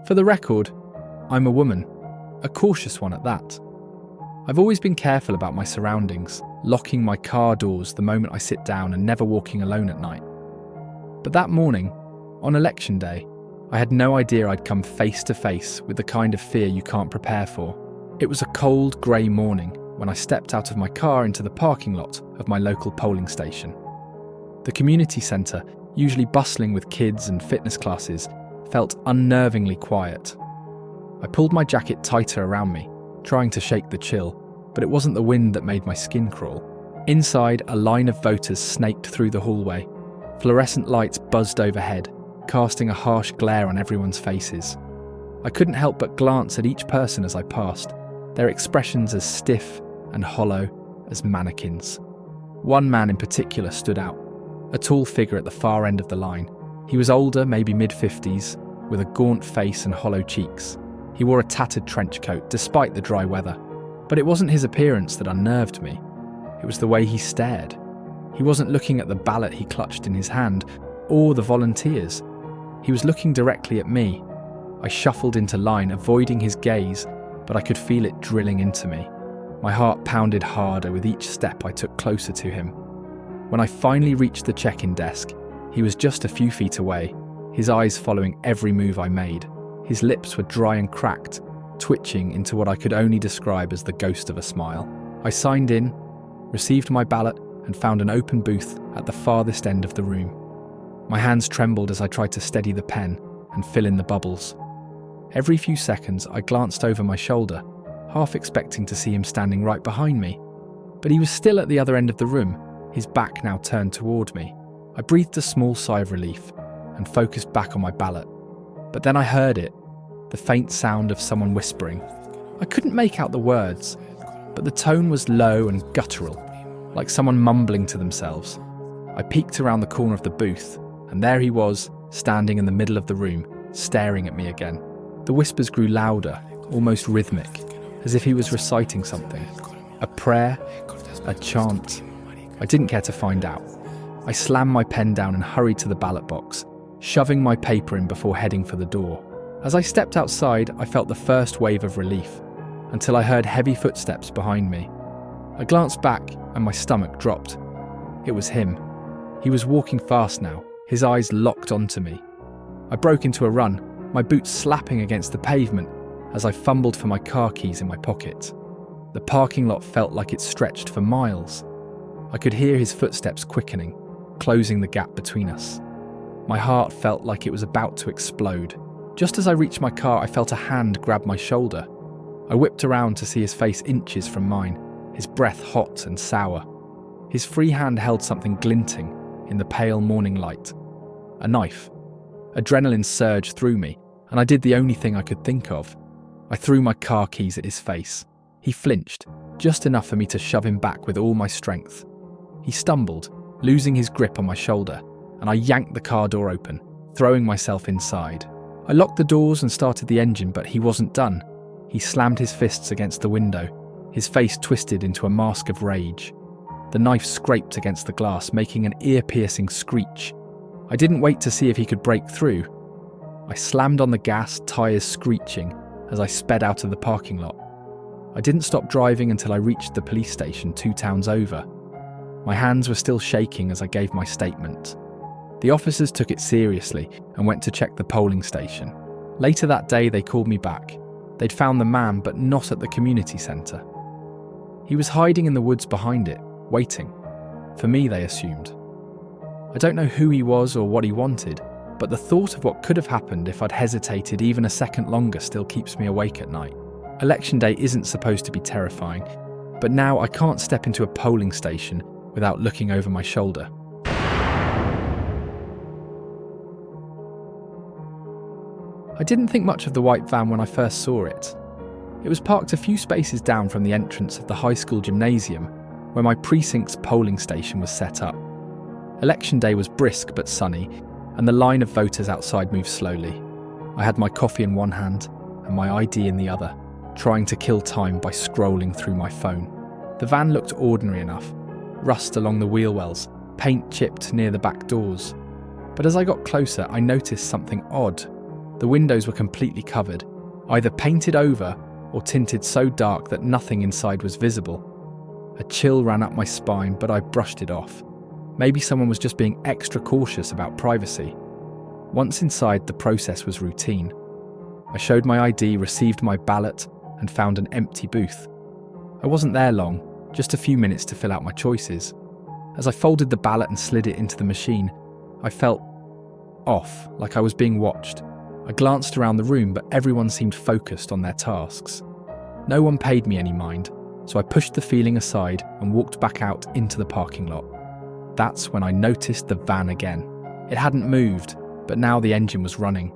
For the record, I'm a woman, a cautious one at that. I've always been careful about my surroundings, locking my car doors the moment I sit down and never walking alone at night. But that morning, on election day, I had no idea I'd come face to face with the kind of fear you can't prepare for. It was a cold, grey morning when I stepped out of my car into the parking lot of my local polling station. The community centre, usually bustling with kids and fitness classes, felt unnervingly quiet. I pulled my jacket tighter around me, trying to shake the chill, but it wasn't the wind that made my skin crawl. Inside, a line of voters snaked through the hallway. Fluorescent lights buzzed overhead, casting a harsh glare on everyone's faces. I couldn't help but glance at each person as I passed, their expressions as stiff and hollow as mannequins. One man in particular stood out, a tall figure at the far end of the line. He was older, maybe mid-50s, with a gaunt face and hollow cheeks. He wore a tattered trench coat, despite the dry weather. But it wasn't his appearance that unnerved me. It was the way he stared. He wasn't looking at the ballot he clutched in his hand, or the volunteers. He was looking directly at me. I shuffled into line, avoiding his gaze, but I could feel it drilling into me. My heart pounded harder with each step I took closer to him. When I finally reached the check-in desk, he was just a few feet away, his eyes following every move I made. His lips were dry and cracked, twitching into what I could only describe as the ghost of a smile. I signed in, received my ballot, and found an open booth at the farthest end of the room. My hands trembled as I tried to steady the pen and fill in the bubbles. Every few seconds, I glanced over my shoulder, half expecting to see him standing right behind me. But he was still at the other end of the room, his back now turned toward me. I breathed a small sigh of relief and focused back on my ballot. But then I heard it, the faint sound of someone whispering. I couldn't make out the words, but the tone was low and guttural, like someone mumbling to themselves. I peeked around the corner of the booth, and there he was, standing in the middle of the room, staring at me again. The whispers grew louder, almost rhythmic, as if he was reciting something. A prayer? A chant? I didn't care to find out. I slammed my pen down and hurried to the ballot box, shoving my paper in before heading for the door. As I stepped outside, I felt the first wave of relief, until I heard heavy footsteps behind me. I glanced back and my stomach dropped. It was him. He was walking fast now, his eyes locked onto me. I broke into a run, my boots slapping against the pavement as I fumbled for my car keys in my pocket. The parking lot felt like it stretched for miles. I could hear his footsteps quickening, closing the gap between us. My heart felt like it was about to explode. Just as I reached my car, I felt a hand grab my shoulder. I whipped around to see his face inches from mine, his breath hot and sour. His free hand held something glinting in the pale morning light. A knife. Adrenaline surged through me, and I did the only thing I could think of. I threw my car keys at his face. He flinched, just enough for me to shove him back with all my strength. He stumbled, losing his grip on my shoulder, and I yanked the car door open, throwing myself inside. I locked the doors and started the engine, but he wasn't done. He slammed his fists against the window, his face twisted into a mask of rage. The knife scraped against the glass, making an ear-piercing screech. I didn't wait to see if he could break through. I slammed on the gas, tires screeching, as I sped out of the parking lot. I didn't stop driving until I reached the police station 2 towns over. My hands were still shaking as I gave my statement. The officers took it seriously and went to check the polling station. Later that day, they called me back. They'd found the man, but not at the community centre. He was hiding in the woods behind it, waiting. For me, they assumed. I don't know who he was or what he wanted, but the thought of what could have happened if I'd hesitated even a second longer still keeps me awake at night. Election day isn't supposed to be terrifying, but now I can't step into a polling station without looking over my shoulder. I didn't think much of the white van when I first saw it. It was parked a few spaces down from the entrance of the high school gymnasium, where my precinct's polling station was set up. Election day was brisk but sunny, and the line of voters outside moved slowly. I had my coffee in one hand and my ID in the other, trying to kill time by scrolling through my phone. The van looked ordinary enough, rust along the wheel wells, paint chipped near the back doors. But as I got closer, I noticed something odd. The windows were completely covered, either painted over or tinted so dark that nothing inside was visible. A chill ran up my spine, but I brushed it off. Maybe someone was just being extra cautious about privacy. Once inside, the process was routine. I showed my ID, received my ballot, and found an empty booth. I wasn't there long, just a few minutes to fill out my choices. As I folded the ballot and slid it into the machine, I felt off, like I was being watched. I glanced around the room, but everyone seemed focused on their tasks. No one paid me any mind, so I pushed the feeling aside and walked back out into the parking lot. That's when I noticed the van again. It hadn't moved, but now the engine was running.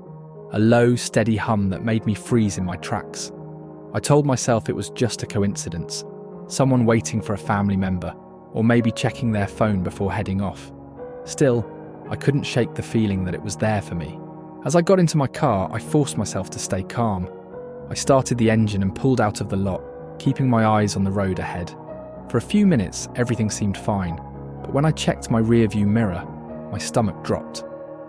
A low, steady hum that made me freeze in my tracks. I told myself it was just a coincidence, someone waiting for a family member, or maybe checking their phone before heading off. Still, I couldn't shake the feeling that it was there for me. As I got into my car, I forced myself to stay calm. I started the engine and pulled out of the lot, keeping my eyes on the road ahead. For a few minutes, everything seemed fine, but when I checked my rearview mirror, my stomach dropped.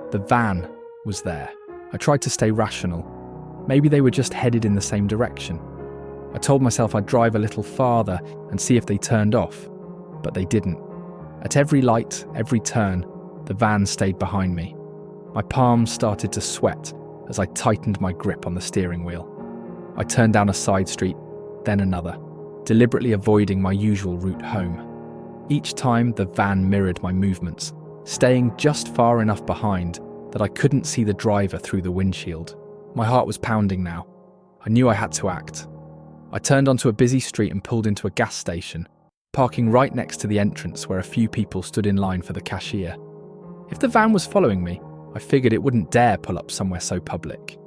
The van was there. I tried to stay rational. Maybe they were just headed in the same direction. I told myself I'd drive a little farther and see if they turned off, but they didn't. At every light, every turn, the van stayed behind me. My palms started to sweat as I tightened my grip on the steering wheel. I turned down a side street, then another, deliberately avoiding my usual route home. Each time, the van mirrored my movements, staying just far enough behind that I couldn't see the driver through the windshield. My heart was pounding now. I knew I had to act. I turned onto a busy street and pulled into a gas station, parking right next to the entrance where a few people stood in line for the cashier. If the van was following me, I figured it wouldn't dare pull up somewhere so public.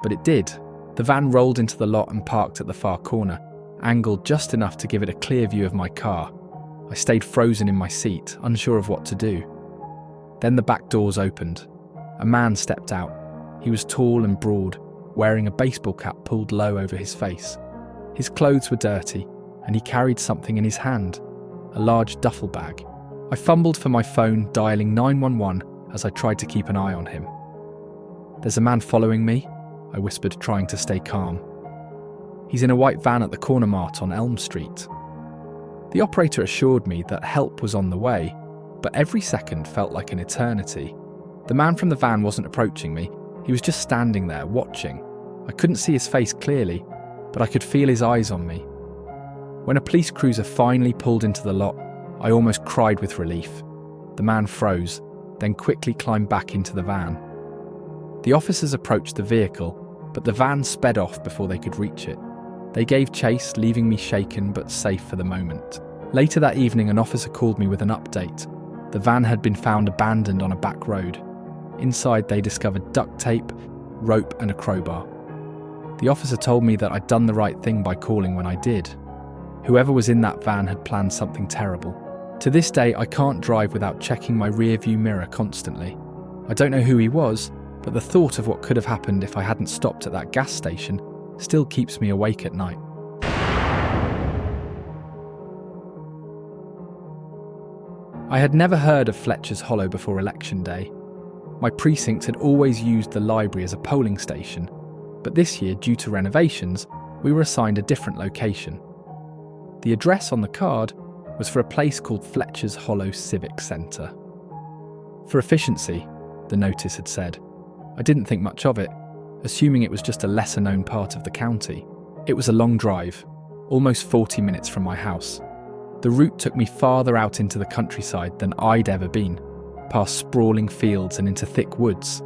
But it did. The van rolled into the lot and parked at the far corner, angled just enough to give it a clear view of my car. I stayed frozen in my seat, unsure of what to do. Then the back doors opened. A man stepped out. He was tall and broad, wearing a baseball cap pulled low over his face. His clothes were dirty, and he carried something in his hand, a large duffel bag. I fumbled for my phone, dialing 911 as I tried to keep an eye on him. "There's a man following me," I whispered, trying to stay calm. "He's in a white van at the corner mart on Elm Street." The operator assured me that help was on the way, but every second felt like an eternity. The man from the van wasn't approaching me, he was just standing there, watching. I couldn't see his face clearly, but I could feel his eyes on me. When a police cruiser finally pulled into the lot, I almost cried with relief. The man froze, then quickly climbed back into the van. The officers approached the vehicle, but the van sped off before they could reach it. They gave chase, leaving me shaken but safe for the moment. Later that evening, an officer called me with an update. The van had been found abandoned on a back road. Inside, they discovered duct tape, rope, and a crowbar. The officer told me that I'd done the right thing by calling when I did. Whoever was in that van had planned something terrible. To this day, I can't drive without checking my rearview mirror constantly. I don't know who he was, but the thought of what could have happened if I hadn't stopped at that gas station still keeps me awake at night. I had never heard of Fletcher's Hollow before Election Day. My precinct had always used the library as a polling station, but this year, due to renovations, we were assigned a different location. The address on the card was for a place called Fletcher's Hollow Civic Centre. For efficiency, the notice had said. I didn't think much of it, assuming it was just a lesser-known part of the county. It was a long drive, almost 40 minutes from my house. The route took me farther out into the countryside than I'd ever been, past sprawling fields and into thick woods.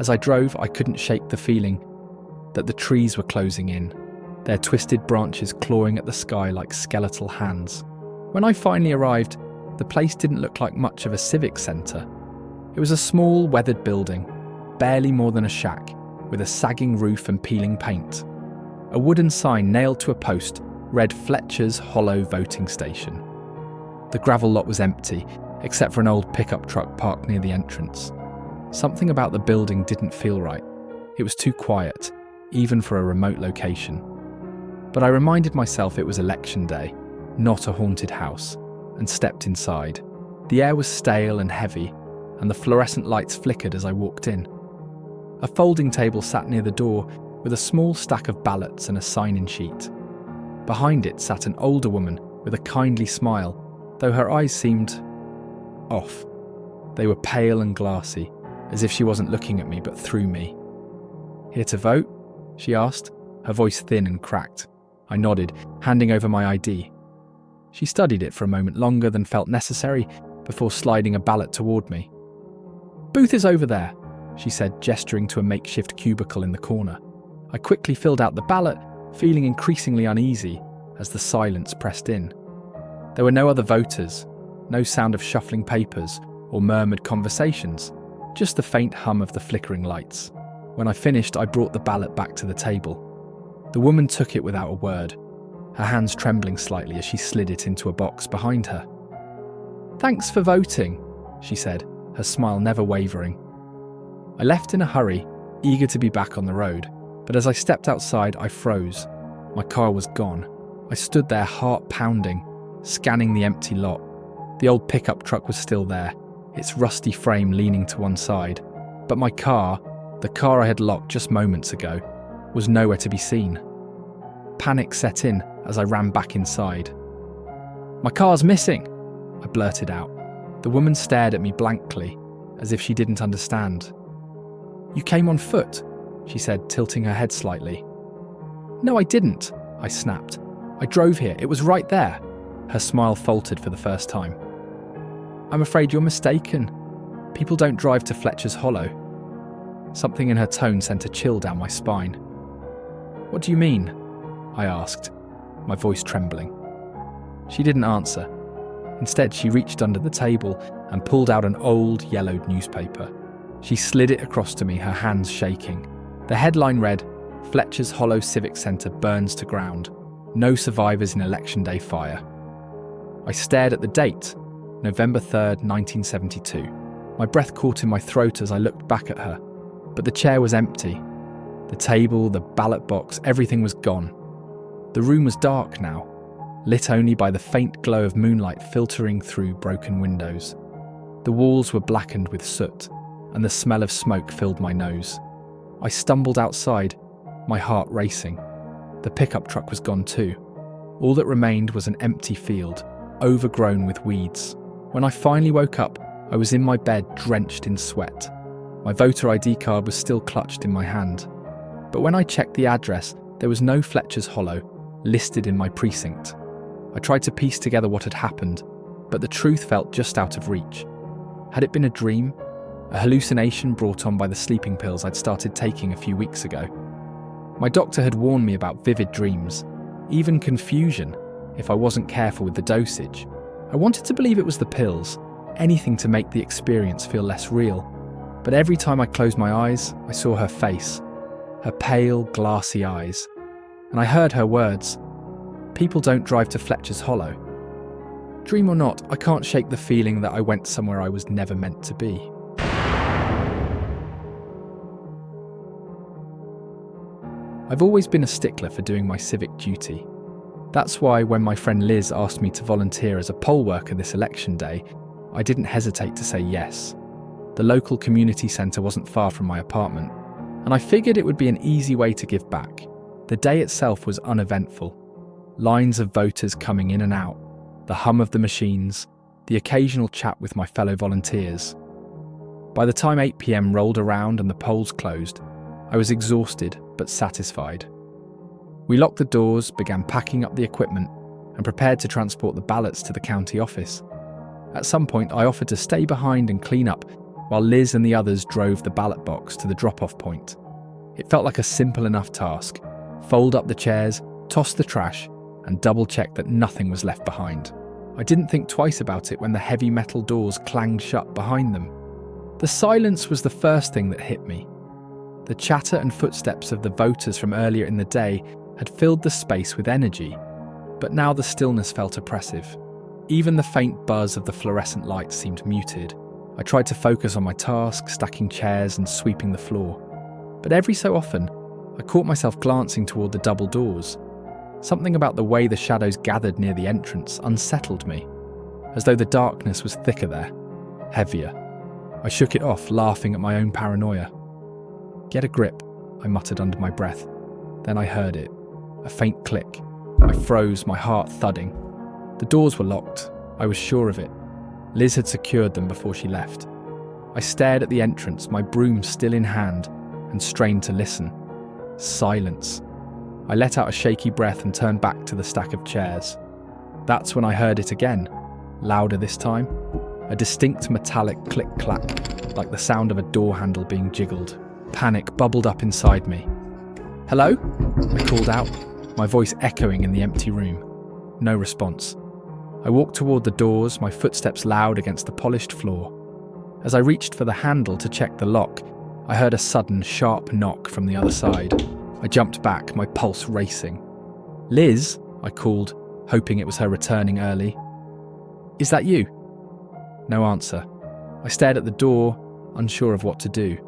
As I drove, I couldn't shake the feeling that the trees were closing in, their twisted branches clawing at the sky like skeletal hands. When I finally arrived, the place didn't look like much of a civic centre. It was a small, weathered building, barely more than a shack, with a sagging roof and peeling paint. A wooden sign nailed to a post read Fletcher's Hollow Voting Station. The gravel lot was empty, except for an old pickup truck parked near the entrance. Something about the building didn't feel right. It was too quiet, even for a remote location. But I reminded myself it was Election Day, not a haunted house, and stepped inside. The air was stale and heavy, and the fluorescent lights flickered as I walked in. A folding table sat near the door with a small stack of ballots and a sign-in sheet. Behind it sat an older woman with a kindly smile, though her eyes seemed off. They were pale and glassy, as if she wasn't looking at me but through me. "Here to vote?" she asked, her voice thin and cracked. I nodded, handing over my ID. She studied it for a moment longer than felt necessary before sliding a ballot toward me. "Booth is over there," she said, gesturing to a makeshift cubicle in the corner. I quickly filled out the ballot, feeling increasingly uneasy as the silence pressed in. There were no other voters, no sound of shuffling papers or murmured conversations, just the faint hum of the flickering lights. When I finished, I brought the ballot back to the table. The woman took it without a word, her hands trembling slightly as she slid it into a box behind her. "Thanks for voting," she said, her smile never wavering. I left in a hurry, eager to be back on the road, but as I stepped outside, I froze. My car was gone. I stood there, heart pounding, scanning the empty lot. The old pickup truck was still there, its rusty frame leaning to one side, but my car, the car I had locked just moments ago, was nowhere to be seen. Panic set in as I ran back inside. "My car's missing," I blurted out. The woman stared at me blankly, as if she didn't understand. "You came on foot," she said, tilting her head slightly. "No, I didn't," I snapped. "I drove here. It was right there." Her smile faltered for the first time. "I'm afraid you're mistaken. People don't drive to Fletcher's Hollow." Something in her tone sent a chill down my spine. "What do you mean?" I asked, my voice trembling. She didn't answer. Instead, she reached under the table and pulled out an old, yellowed newspaper. She slid it across to me, her hands shaking. The headline read, "Fletcher's Hollow Civic Centre burns to ground. No survivors in Election Day fire." I stared at the date, November 3rd, 1972. My breath caught in my throat as I looked back at her, but the chair was empty. The table, the ballot box, everything was gone. The room was dark now, lit only by the faint glow of moonlight filtering through broken windows. The walls were blackened with soot, and the smell of smoke filled my nose. I stumbled outside, my heart racing. The pickup truck was gone too. All that remained was an empty field, overgrown with weeds. When I finally woke up, I was in my bed drenched in sweat. My voter ID card was still clutched in my hand. But when I checked the address, there was no Fletcher's Hollow listed in my precinct. I tried to piece together what had happened, but the truth felt just out of reach. Had it been a dream? A hallucination brought on by the sleeping pills I'd started taking a few weeks ago? My doctor had warned me about vivid dreams, even confusion, if I wasn't careful with the dosage. I wanted to believe it was the pills, anything to make the experience feel less real. But every time I closed my eyes, I saw her face, her pale, glassy eyes. And I heard her words, "People don't drive to Fletcher's Hollow." Dream or not, I can't shake the feeling that I went somewhere I was never meant to be. I've always been a stickler for doing my civic duty. That's why when my friend Liz asked me to volunteer as a poll worker this election day, I didn't hesitate to say yes. The local community centre wasn't far from my apartment, and I figured it would be an easy way to give back. The day itself was uneventful. Lines of voters coming in and out, the hum of the machines, the occasional chat with my fellow volunteers. By the time 8 p.m. rolled around and the polls closed, I was exhausted but satisfied. We locked the doors, began packing up the equipment, and prepared to transport the ballots to the county office. At some point, I offered to stay behind and clean up while Liz and the others drove the ballot box to the drop-off point. It felt like a simple enough task. Fold up the chairs, toss the trash, and double-check that nothing was left behind. I didn't think twice about it when the heavy metal doors clanged shut behind them. The silence was the first thing that hit me. The chatter and footsteps of the voters from earlier in the day had filled the space with energy, but now the stillness felt oppressive. Even the faint buzz of the fluorescent lights seemed muted. I tried to focus on my task, stacking chairs and sweeping the floor. But every so often, I caught myself glancing toward the double doors. Something about the way the shadows gathered near the entrance unsettled me, as though the darkness was thicker there, heavier. I shook it off, laughing at my own paranoia. Get a grip, I muttered under my breath. Then I heard it. A faint click. I froze, my heart thudding. The doors were locked. I was sure of it. Liz had secured them before she left. I stared at the entrance, my broom still in hand, and strained to listen. Silence. I let out a shaky breath and turned back to the stack of chairs. That's when I heard it again, louder this time. A distinct metallic click-clack, like the sound of a door handle being jiggled. Panic bubbled up inside me. "Hello?" I called out, my voice echoing in the empty room. No response. I walked toward the doors, my footsteps loud against the polished floor. As I reached for the handle to check the lock, I heard a sudden, sharp knock from the other side. I jumped back, my pulse racing. "Liz?" I called, hoping it was her returning early. "Is that you?" No answer. I stared at the door, unsure of what to do.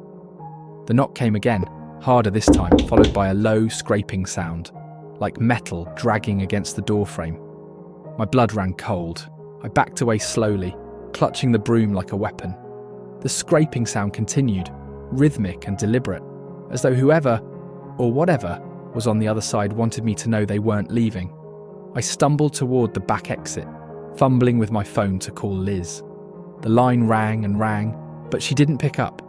The knock came again, harder this time, followed by a low, scraping sound, like metal dragging against the doorframe. My blood ran cold. I backed away slowly, clutching the broom like a weapon. The scraping sound continued, rhythmic and deliberate, as though whoever, or whatever, was on the other side wanted me to know they weren't leaving. I stumbled toward the back exit, fumbling with my phone to call Liz. The line rang and rang, but she didn't pick up.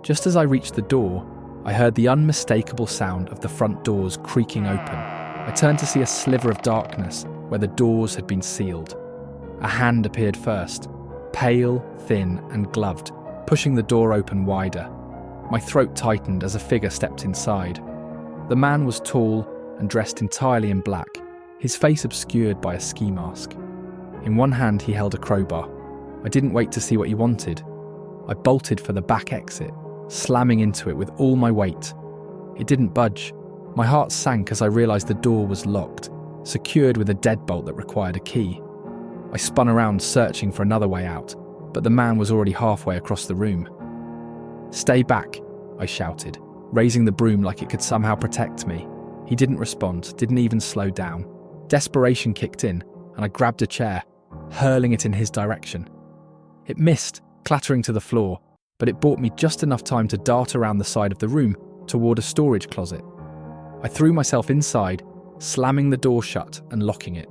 Just as I reached the door, I heard the unmistakable sound of the front doors creaking open. I turned to see a sliver of darkness where the doors had been sealed. A hand appeared first, pale, thin, and gloved, pushing the door open wider. My throat tightened as a figure stepped inside. The man was tall and dressed entirely in black, his face obscured by a ski mask. In one hand he held a crowbar. I didn't wait to see what he wanted. I bolted for the back exit, slamming into it with all my weight. It didn't budge. My heart sank as I realised the door was locked, secured with a deadbolt that required a key. I spun around searching for another way out, but the man was already halfway across the room. "Stay back," I shouted, raising the broom like it could somehow protect me. He didn't respond, didn't even slow down. Desperation kicked in, and I grabbed a chair, hurling it in his direction. It missed, clattering to the floor, but it bought me just enough time to dart around the side of the room toward a storage closet. I threw myself inside, slamming the door shut and locking it.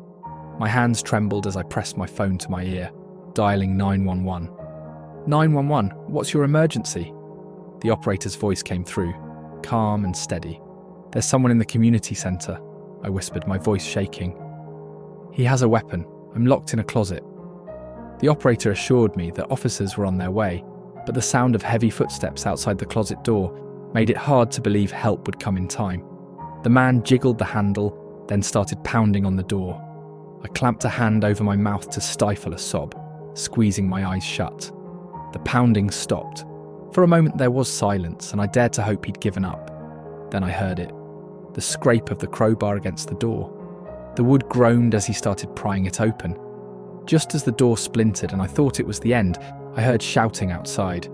My hands trembled as I pressed my phone to my ear, dialing 911. 911, what's your emergency? The operator's voice came through, calm and steady. There's someone in the community centre, I whispered, my voice shaking. He has a weapon. I'm locked in a closet. The operator assured me that officers were on their way, but the sound of heavy footsteps outside the closet door made it hard to believe help would come in time. The man jiggled the handle, then started pounding on the door. I clamped a hand over my mouth to stifle a sob, squeezing my eyes shut. The pounding stopped. For a moment there was silence, and I dared to hope he'd given up. Then I heard it, the scrape of the crowbar against the door. The wood groaned as he started prying it open. Just as the door splintered and I thought it was the end, I heard shouting outside.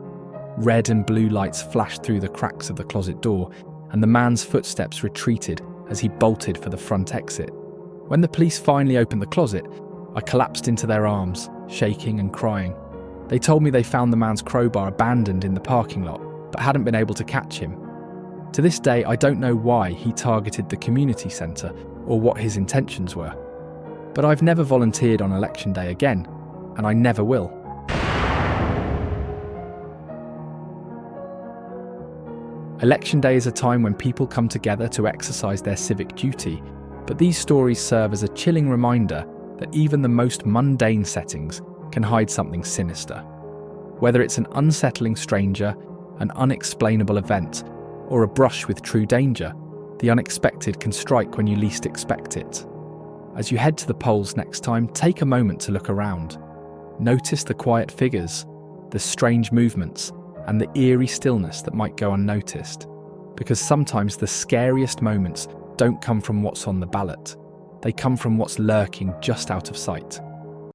Red and blue lights flashed through the cracks of the closet door, and the man's footsteps retreated as he bolted for the front exit. When the police finally opened the closet, I collapsed into their arms, shaking and crying. They told me they found the man's crowbar abandoned in the parking lot, but hadn't been able to catch him. To this day, I don't know why he targeted the community centre or what his intentions were. But I've never volunteered on election day again, and I never will. Election day is a time when people come together to exercise their civic duty, but these stories serve as a chilling reminder that even the most mundane settings can hide something sinister. Whether it's an unsettling stranger, an unexplainable event, or a brush with true danger, the unexpected can strike when you least expect it. As you head to the polls next time, take a moment to look around. Notice the quiet figures, the strange movements, and the eerie stillness that might go unnoticed. Because sometimes the scariest moments don't come from what's on the ballot. They come from what's lurking just out of sight.